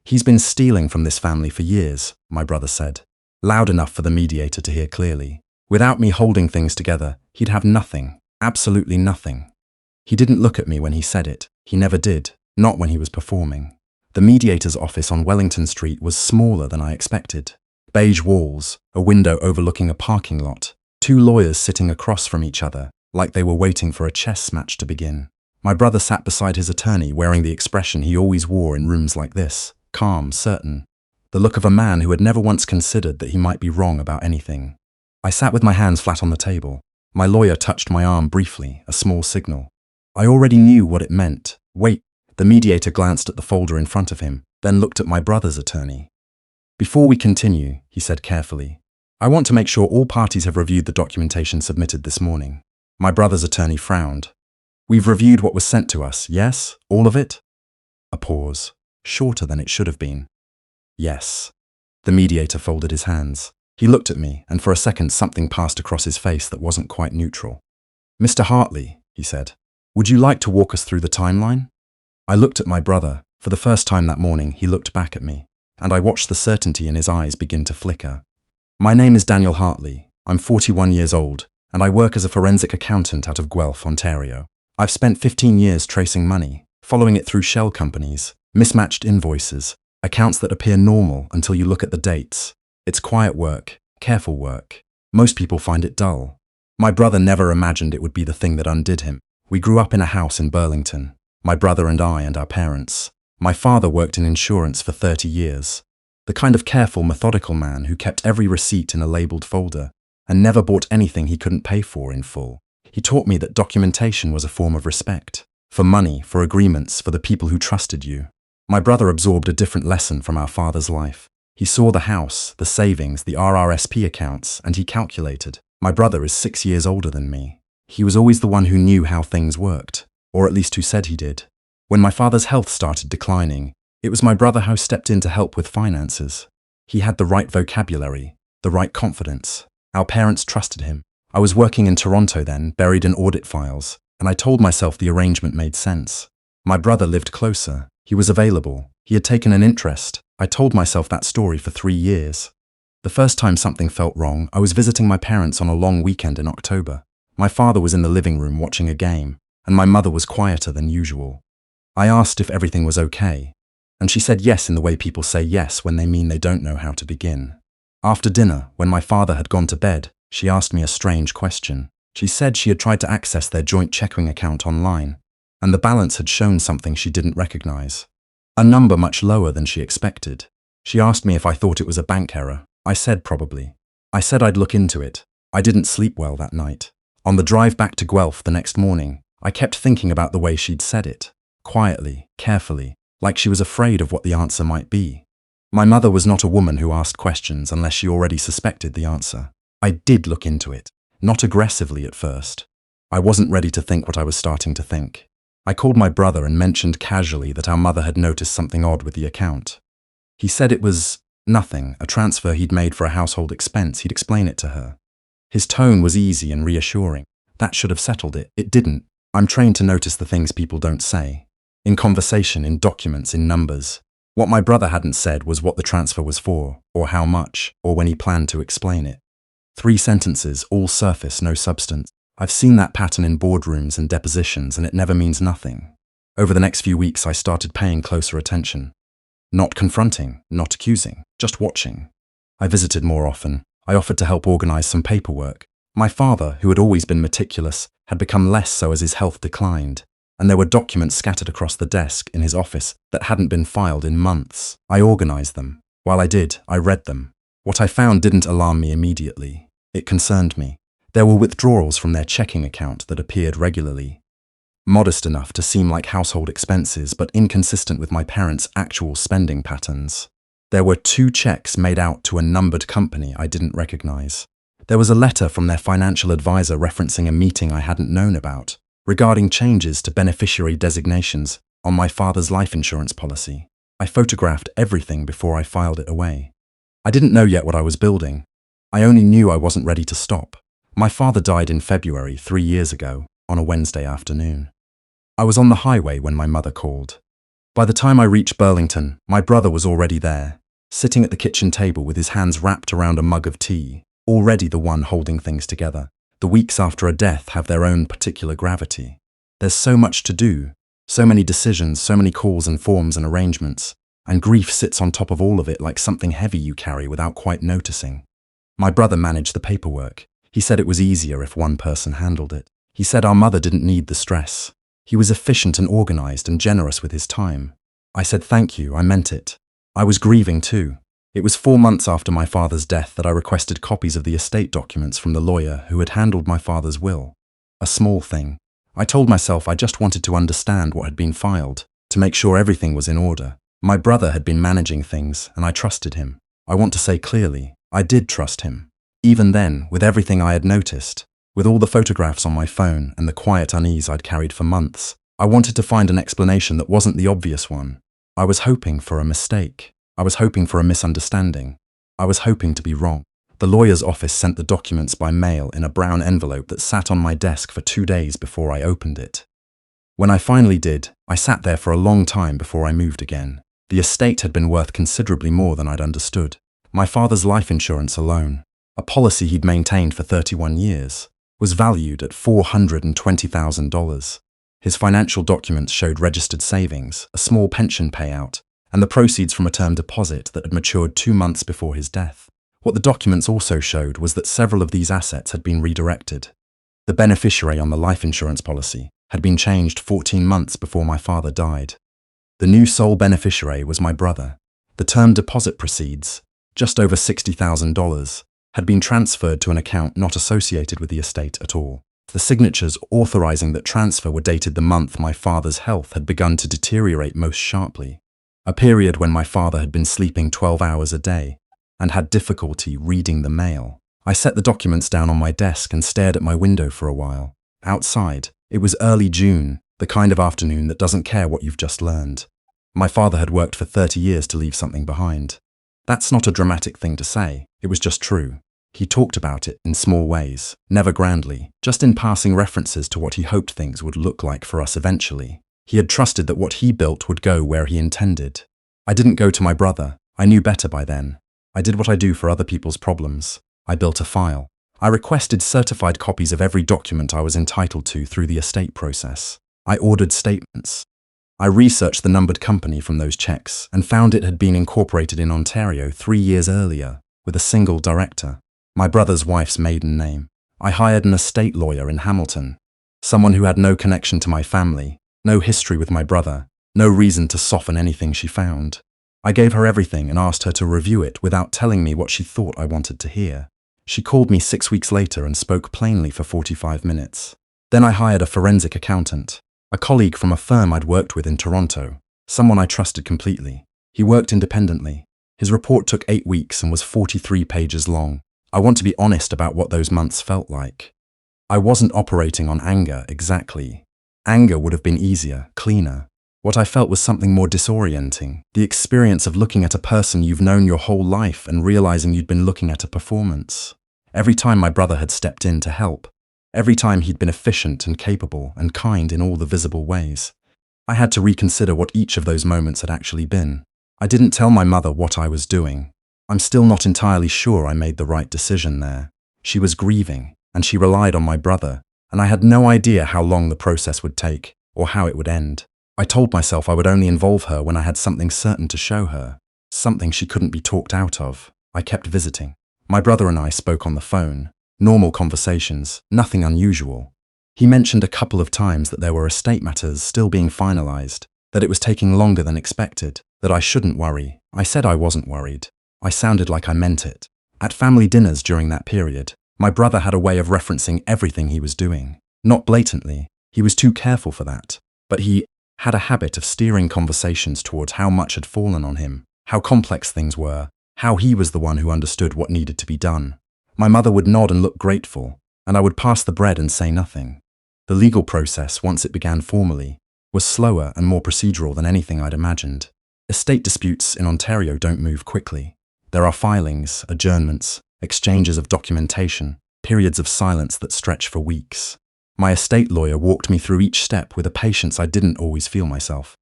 He's been stealing from this family for years, my brother said, loud enough for the mediator to hear clearly. Without me holding things together, he'd have nothing, absolutely nothing. He didn't look at me when he said it. He never did, not when he was performing. The mediator's office on Wellington Street was smaller than I expected. Beige walls, a window overlooking a parking lot, two lawyers sitting across from each other, like they were waiting for a chess match to begin. My brother sat beside his attorney wearing the expression he always wore in rooms like this, calm, certain. The look of a man who had never once considered that he might be wrong about anything. I sat with my hands flat on the table. My lawyer touched my arm briefly, a small signal. I already knew what it meant. Wait, the mediator glanced at the folder in front of him, then looked at my brother's attorney. Before we continue, he said carefully, I want to make sure all parties have reviewed the documentation submitted this morning. My brother's attorney frowned. We've reviewed what was sent to us, yes? All of it? A pause, shorter than it should have been. Yes. The mediator folded his hands. He looked at me, and for a second something passed across his face that wasn't quite neutral. Mr. Hartley, he said, would you like to walk us through the timeline? I looked at my brother. For the first time that morning, he looked back at me, and I watched the certainty in his eyes begin to flicker. My name is Daniel Hartley. I'm 41 years old, and I work as a forensic accountant out of Guelph, Ontario. I've spent 15 years tracing money, following it through shell companies, mismatched invoices, accounts that appear normal until you look at the dates. It's quiet work, careful work. Most people find it dull. My brother never imagined it would be the thing that undid him. We grew up in a house in Burlington, my brother and I and our parents. My father worked in insurance for 30 years. The kind of careful, methodical man who kept every receipt in a labeled folder and never bought anything he couldn't pay for in full. He taught me that documentation was a form of respect. For money, for agreements, for the people who trusted you. My brother absorbed a different lesson from our father's life. He saw the house, the savings, the RRSP accounts, and he calculated. My brother is 6 years older than me. He was always the one who knew how things worked, or at least who said he did. When my father's health started declining, it was my brother who stepped in to help with finances. He had the right vocabulary, the right confidence. Our parents trusted him. I was working in Toronto then, buried in audit files, and I told myself the arrangement made sense. My brother lived closer. He was available. He had taken an interest. I told myself that story for 3 years. The first time something felt wrong, I was visiting my parents on a long weekend in October. My father was in the living room watching a game, and my mother was quieter than usual. I asked if everything was okay, and she said yes in the way people say yes when they mean they don't know how to begin. After dinner, when my father had gone to bed, she asked me a strange question. She said she had tried to access their joint checking account online, and the balance had shown something she didn't recognize. A number much lower than she expected. She asked me if I thought it was a bank error. I said probably. I said I'd look into it. I didn't sleep well that night. On the drive back to Guelph the next morning, I kept thinking about the way she'd said it. Quietly, carefully, like she was afraid of what the answer might be. My mother was not a woman who asked questions unless she already suspected the answer. I did look into it, not aggressively at first. I wasn't ready to think what I was starting to think. I called my brother and mentioned casually that our mother had noticed something odd with the account. He said it was nothing, a transfer he'd made for a household expense. He'd explain it to her. His tone was easy and reassuring. That should have settled it. It didn't. I'm trained to notice the things people don't say. In conversation, in documents, in numbers. What my brother hadn't said was what the transfer was for, or how much, or when he planned to explain it. 3 sentences, all surface, no substance. I've seen that pattern in boardrooms and depositions, and it never means nothing. Over the next few weeks, I started paying closer attention. Not confronting, not accusing, just watching. I visited more often. I offered to help organize some paperwork. My father, who had always been meticulous, had become less so as his health declined, and there were documents scattered across the desk in his office that hadn't been filed in months. I organized them. While I did, I read them. What I found didn't alarm me immediately. It concerned me. There were withdrawals from their checking account that appeared regularly. Modest enough to seem like household expenses, but inconsistent with my parents' actual spending patterns. There were 2 checks made out to a numbered company I didn't recognize. There was a letter from their financial advisor referencing a meeting I hadn't known about, regarding changes to beneficiary designations on my father's life insurance policy. I photographed everything before I filed it away. I didn't know yet what I was building. I only knew I wasn't ready to stop. My father died in February 3 years ago, on a Wednesday afternoon. I was on the highway when my mother called. By the time I reached Burlington, my brother was already there, sitting at the kitchen table with his hands wrapped around a mug of tea, already the one holding things together. The weeks after a death have their own particular gravity. There's so much to do, so many decisions, so many calls and forms and arrangements, and grief sits on top of all of it like something heavy you carry without quite noticing. My brother managed the paperwork. He said it was easier if one person handled it. He said our mother didn't need the stress. He was efficient and organized and generous with his time. I said thank you, I meant it. I was grieving too. It was 4 months after my father's death that I requested copies of the estate documents from the lawyer who had handled my father's will. A small thing. I told myself I just wanted to understand what had been filed, to make sure everything was in order. My brother had been managing things, and I trusted him. I want to say clearly, I did trust him. Even then, with everything I had noticed, with all the photographs on my phone and the quiet unease I'd carried for months, I wanted to find an explanation that wasn't the obvious one. I was hoping for a mistake. I was hoping for a misunderstanding. I was hoping to be wrong. The lawyer's office sent the documents by mail in a brown envelope that sat on my desk for 2 days before I opened it. When I finally did, I sat there for a long time before I moved again. The estate had been worth considerably more than I'd understood. My father's life insurance alone, a policy he'd maintained for 31 years, was valued at $420,000. His financial documents showed registered savings, a small pension payout, and the proceeds from a term deposit that had matured 2 months before his death. What the documents also showed was that several of these assets had been redirected. The beneficiary on the life insurance policy had been changed 14 months before my father died. The new sole beneficiary was my brother. The term deposit proceeds, just over $60,000, had been transferred to an account not associated with the estate at all. The signatures authorizing that transfer were dated the month my father's health had begun to deteriorate most sharply, a period when my father had been sleeping 12 hours a day and had difficulty reading the mail. I set the documents down on my desk and stared at my window for a while. Outside, it was early June, the kind of afternoon that doesn't care what you've just learned. My father had worked for 30 years to leave something behind. That's not a dramatic thing to say, it was just true. He talked about it in small ways, never grandly, just in passing references to what he hoped things would look like for us eventually. He had trusted that what he built would go where he intended. I didn't go to my brother. I knew better by then. I did what I do for other people's problems. I built a file. I requested certified copies of every document I was entitled to through the estate process. I ordered statements. I researched the numbered company from those checks and found it had been incorporated in Ontario 3 years earlier with a single director, my brother's wife's maiden name. I hired an estate lawyer in Hamilton, someone who had no connection to my family, no history with my brother, no reason to soften anything she found. I gave her everything and asked her to review it without telling me what she thought I wanted to hear. She called me 6 weeks later and spoke plainly for 45 minutes. Then I hired a forensic accountant, a colleague from a firm I'd worked with in Toronto, someone I trusted completely. He worked independently. His report took 8 weeks and was 43 pages long. I want to be honest about what those months felt like. I wasn't operating on anger exactly. Anger would have been easier, cleaner. What I felt was something more disorienting, the experience of looking at a person you've known your whole life and realizing you'd been looking at a performance. Every time my brother had stepped in to help, every time he'd been efficient and capable and kind in all the visible ways, I had to reconsider what each of those moments had actually been. I didn't tell my mother what I was doing. I'm still not entirely sure I made the right decision there. She was grieving, and she relied on my brother, and I had no idea how long the process would take or how it would end. I told myself I would only involve her when I had something certain to show her, something she couldn't be talked out of. I kept visiting. My brother and I spoke on the phone. Normal conversations, nothing unusual. He mentioned a couple of times that there were estate matters still being finalized, that it was taking longer than expected, that I shouldn't worry. I said I wasn't worried. I sounded like I meant it. At family dinners during that period, my brother had a way of referencing everything he was doing. Not blatantly, he was too careful for that, but he had a habit of steering conversations towards how much had fallen on him, how complex things were, how he was the one who understood what needed to be done. My mother would nod and look grateful, and I would pass the bread and say nothing. The legal process, once it began formally, was slower and more procedural than anything I'd imagined. Estate disputes in Ontario don't move quickly. There are filings, adjournments, exchanges of documentation, periods of silence that stretch for weeks. My estate lawyer walked me through each step with a patience I didn't always feel myself.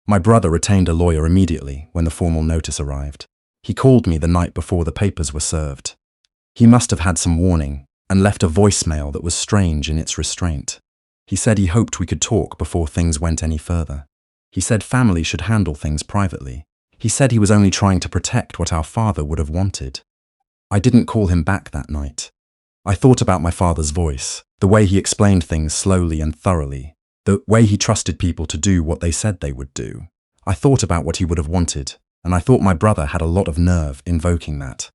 My brother retained a lawyer immediately when the formal notice arrived. He called me the night before the papers were served. He must have had some warning and left a voicemail that was strange in its restraint. He said he hoped we could talk before things went any further. He said family should handle things privately. He said he was only trying to protect what our father would have wanted. I didn't call him back that night. I thought about my father's voice, the way he explained things slowly and thoroughly, the way he trusted people to do what they said they would do. I thought about what he would have wanted, and I thought my brother had a lot of nerve invoking that.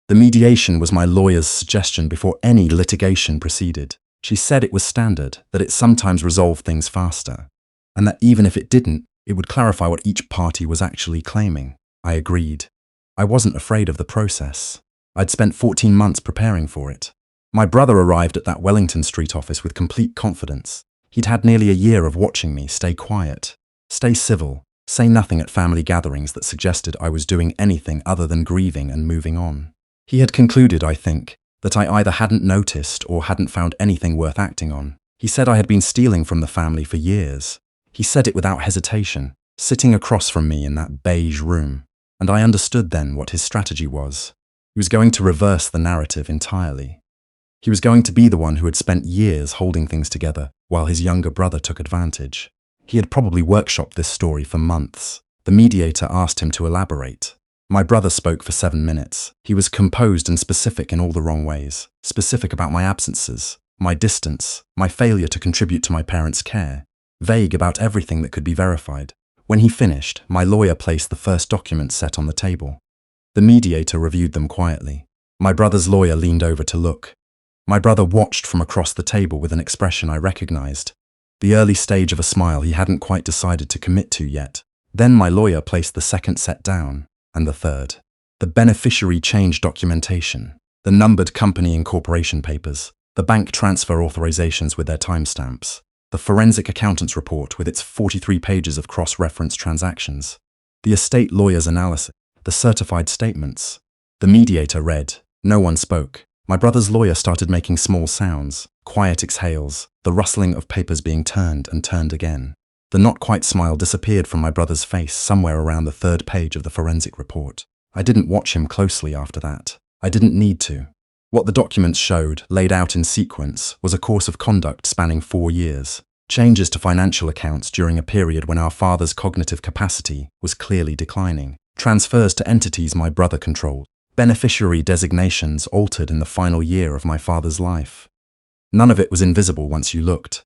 The mediation was my lawyer's suggestion before any litigation proceeded. She said it was standard, that it sometimes resolved things faster, and that even if it didn't, it would clarify what each party was actually claiming. I agreed. I wasn't afraid of the process. I'd spent 14 months preparing for it. My brother arrived at that Wellington Street office with complete confidence. He'd had nearly a year of watching me stay quiet, stay civil, say nothing at family gatherings that suggested I was doing anything other than grieving and moving on. He had concluded, I think, that I either hadn't noticed or hadn't found anything worth acting on. He said I had been stealing from the family for years. He said it without hesitation, sitting across from me in that beige room, and I understood then what his strategy was. He was going to reverse the narrative entirely. He was going to be the one who had spent years holding things together while his younger brother took advantage. He had probably workshopped this story for months. The mediator asked him to elaborate. My brother spoke for 7 minutes. He was composed and specific in all the wrong ways. Specific about my absences, my distance, my failure to contribute to my parents' care. Vague about everything that could be verified. When he finished, my lawyer placed the first document set on the table. The mediator reviewed them quietly. My brother's lawyer leaned over to look. My brother watched from across the table with an expression I recognized. The early stage of a smile he hadn't quite decided to commit to yet. Then my lawyer placed the second set down. And the third. The beneficiary change documentation, the numbered company incorporation papers, the bank transfer authorizations with their timestamps, the forensic accountant's report with its 43 pages of cross-reference transactions, the estate lawyer's analysis, the certified statements. The mediator read. No one spoke. My brother's lawyer started making small sounds, quiet exhales, the rustling of papers being turned and turned again. The not-quite smile disappeared from my brother's face somewhere around the 3rd page of the forensic report. I didn't watch him closely after that. I didn't need to. What the documents showed, laid out in sequence, was a course of conduct spanning 4 years. Changes to financial accounts during a period when our father's cognitive capacity was clearly declining. Transfers to entities my brother controlled. Beneficiary designations altered in the final year of my father's life. None of it was invisible once you looked.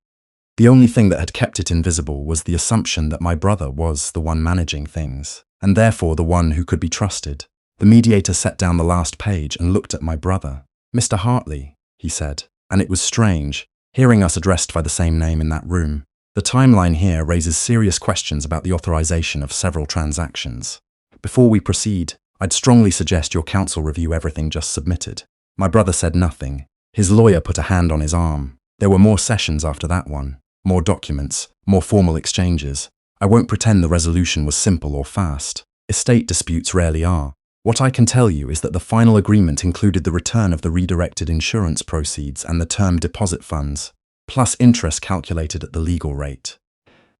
The only thing that had kept it invisible was the assumption that my brother was the one managing things, and therefore the one who could be trusted. The mediator set down the last page and looked at my brother. "Mr. Hartley," he said, and it was strange, hearing us addressed by the same name in that room. The timeline here raises serious questions about the authorization of several transactions. Before we proceed, I'd strongly suggest your counsel review everything just submitted. My brother said nothing. His lawyer put a hand on his arm. There were more sessions after that one. More documents, more formal exchanges. I won't pretend the resolution was simple or fast. Estate disputes rarely are. What I can tell you is that the final agreement included the return of the redirected insurance proceeds and the term deposit funds, plus interest calculated at the legal rate.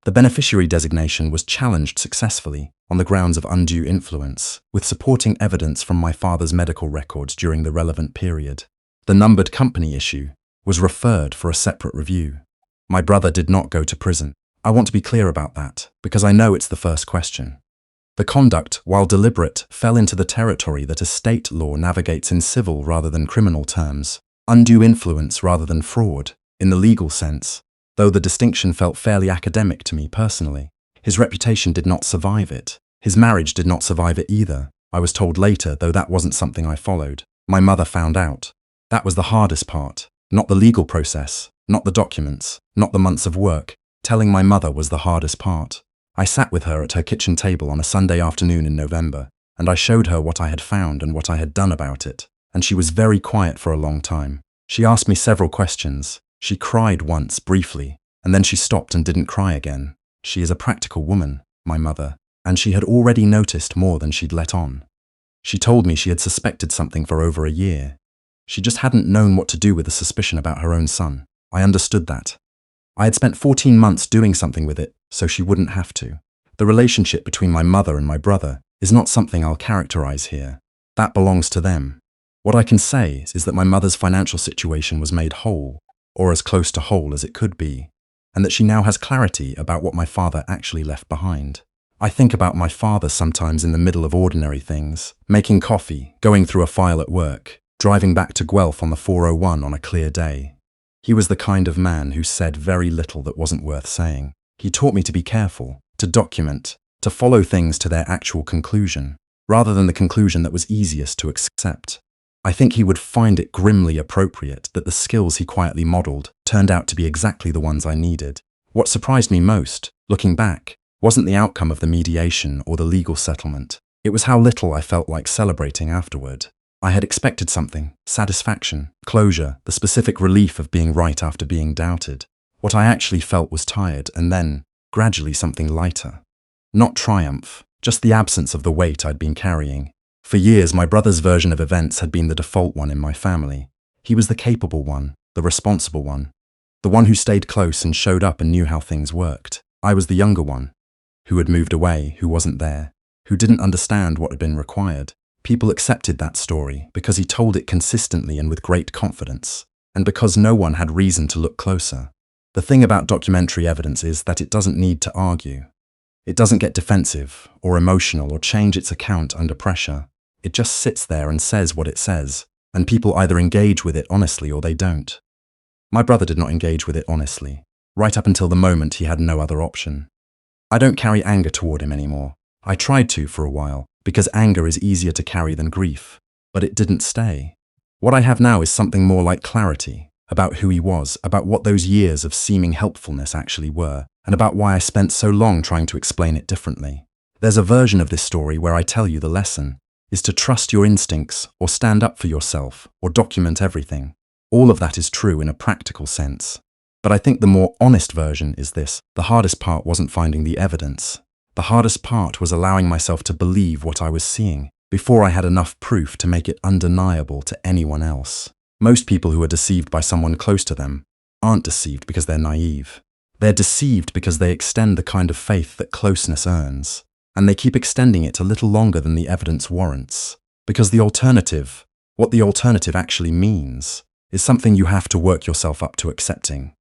The beneficiary designation was challenged successfully on the grounds of undue influence, with supporting evidence from my father's medical records during the relevant period. The numbered company issue was referred for a separate review. My brother did not go to prison. I want to be clear about that, because I know it's the first question. The conduct, while deliberate, fell into the territory that estate law navigates in civil rather than criminal terms, undue influence rather than fraud, in the legal sense, though the distinction felt fairly academic to me personally. His reputation did not survive it. His marriage did not survive it either. I was told later, though that wasn't something I followed. My mother found out. That was the hardest part. Not the legal process, not the documents, not the months of work. Telling my mother was the hardest part. I sat with her at her kitchen table on a Sunday afternoon in November, and I showed her what I had found and what I had done about it, and she was very quiet for a long time. She asked me several questions. She cried once, briefly, and then she stopped and didn't cry again. She is a practical woman, my mother, and she had already noticed more than she'd let on. She told me she had suspected something for over a year. She just hadn't known what to do with the suspicion about her own son. I understood that. I had spent 14 months doing something with it, so she wouldn't have to. The relationship between my mother and my brother is not something I'll characterize here. That belongs to them. What I can say is that my mother's financial situation was made whole, or as close to whole as it could be, and that she now has clarity about what my father actually left behind. I think about my father sometimes in the middle of ordinary things, making coffee, going through a file at work, driving back to Guelph on the 401 on a clear day. He was the kind of man who said very little that wasn't worth saying. He taught me to be careful, to document, to follow things to their actual conclusion, rather than the conclusion that was easiest to accept. I think he would find it grimly appropriate that the skills he quietly modeled turned out to be exactly the ones I needed. What surprised me most, looking back, wasn't the outcome of the mediation or the legal settlement. It was how little I felt like celebrating afterward. I had expected something, satisfaction, closure, the specific relief of being right after being doubted. What I actually felt was tired and then, gradually, something lighter. Not triumph, just the absence of the weight I'd been carrying. For years, my brother's version of events had been the default one in my family. He was the capable one, the responsible one, the one who stayed close and showed up and knew how things worked. I was the younger one, who had moved away, who wasn't there, who didn't understand what had been required. People accepted that story because he told it consistently and with great confidence, and because no one had reason to look closer. The thing about documentary evidence is that it doesn't need to argue. It doesn't get defensive or emotional or change its account under pressure. It just sits there and says what it says, and people either engage with it honestly or they don't. My brother did not engage with it honestly, right up until the moment he had no other option. I don't carry anger toward him anymore. I tried to for a while, because anger is easier to carry than grief, but it didn't stay. What I have now is something more like clarity, about who he was, about what those years of seeming helpfulness actually were, and about why I spent so long trying to explain it differently. There's a version of this story where I tell you the lesson is to trust your instincts, or stand up for yourself, or document everything. All of that is true in a practical sense. But I think the more honest version is this: the hardest part wasn't finding the evidence. The hardest part was allowing myself to believe what I was seeing, before I had enough proof to make it undeniable to anyone else. Most people who are deceived by someone close to them aren't deceived because they're naive. They're deceived because they extend the kind of faith that closeness earns, and they keep extending it a little longer than the evidence warrants. Because the alternative, what the alternative actually means, is something you have to work yourself up to accepting.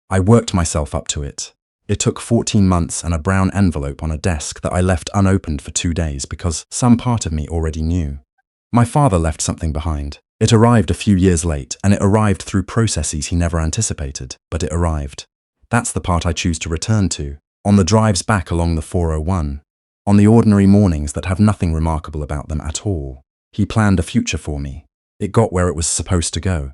I worked myself up to it. It took 14 months and a brown envelope on a desk that I left unopened for 2 days because some part of me already knew. My father left something behind. It arrived a few years late, and it arrived through processes he never anticipated, but it arrived. That's the part I choose to return to, on the drives back along the 401, on the ordinary mornings that have nothing remarkable about them at all. He planned a future for me. It got where it was supposed to go.